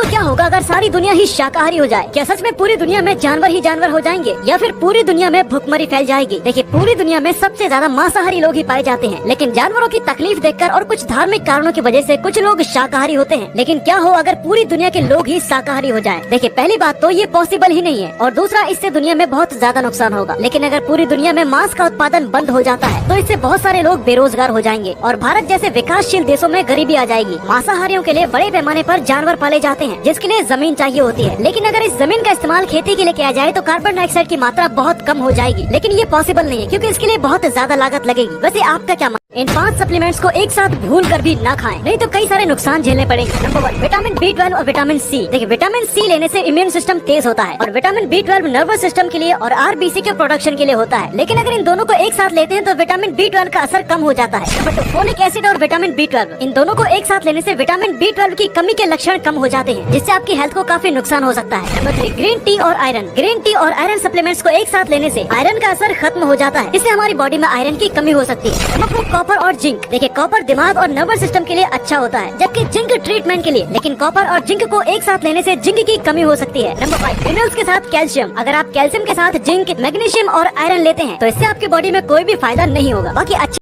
दोस्तों क्या होगा अगर सारी दुनिया ही शाकाहारी हो जाए? क्या सच में पूरी दुनिया में जानवर ही जानवर हो जाएंगे या फिर पूरी दुनिया में भुखमरी फैल जाएगी? देखिए पूरी दुनिया में सबसे ज्यादा मांसाहारी लोग ही पाए जाते हैं, लेकिन जानवरों की तकलीफ देखकर और कुछ धार्मिक कारणों की वजह से कुछ लोग शाकाहारी होते हैं। लेकिन क्या हो अगर पूरी दुनिया के लोग ही शाकाहारी हो जाएं? देखिए पहली बात तो ये पॉसिबल ही नहीं है और दूसरा इससे दुनिया में बहुत ज्यादा नुकसान होगा। लेकिन अगर पूरी दुनिया में मांस का उत्पादन बंद हो जाता है तो इससे बहुत सारे लोग बेरोजगार हो जाएंगे और भारत जैसे विकासशील देशों में गरीबी आ जाएगी। मांसाहारियों के लिए बड़े पैमाने पर जानवर पाले जाते हैं जिसके लिए जमीन चाहिए होती है, लेकिन अगर इस जमीन का इस्तेमाल खेती के लिए किया जाए तो कार्बन डाइऑक्साइड की मात्रा बहुत कम हो जाएगी। लेकिन ये पॉसिबल नहीं है क्योंकि इसके लिए बहुत ज्यादा लागत लगेगी। वैसे आपका क्या? इन 5 सप्लीमेंट्स को एक साथ भूल कर भी ना खाएं, नहीं तो कई सारे नुकसान झेलने पड़ेंगे। नंबर 1 विटामिन B12 और विटामिन C। देखिए विटामिन C लेने से इम्यून सिस्टम तेज होता है और विटामिन B12 नर्वस सिस्टम के लिए और RBC के प्रोडक्शन के लिए होता है। लेकिन अगर इन दोनों को एक साथ लेते हैं तो विटामिन B12 का असर कम हो जाता है। नंबर 2 फोलिक एसिड और विटामिन B12। इन दोनों को एक साथ लेने से विटामिन B12 की कमी के लक्षण कम हो जाते हैं जिससे आपकी हेल्थ को काफी नुकसान हो सकता है। नंबर 3 ग्रीन टी और आयरन। ग्रीन टी और आयरन सप्लीमेंट्स को एक साथ लेने से आयरन का असर खत्म हो जाता है, इससे हमारी बॉडी में आयरन की कमी हो सकती है। नंबर 4 कॉपर और जिंक। कॉपर दिमाग और नर्वस सिस्टम के लिए अच्छा होता है जबकि जिंक ट्रीटमेंट के लिए। लेकिन कॉपर और जिंक को एक साथ लेने से जिंक की कमी हो सकती है। नंबर 5 मिनरल्स के साथ कैल्शियम। अगर आप कैल्शियम के साथ जिंक, मैग्नीशियम और आयरन लेते हैं तो इससे आपकी बॉडी में कोई भी फायदा नहीं होगा। बाकी अच्छा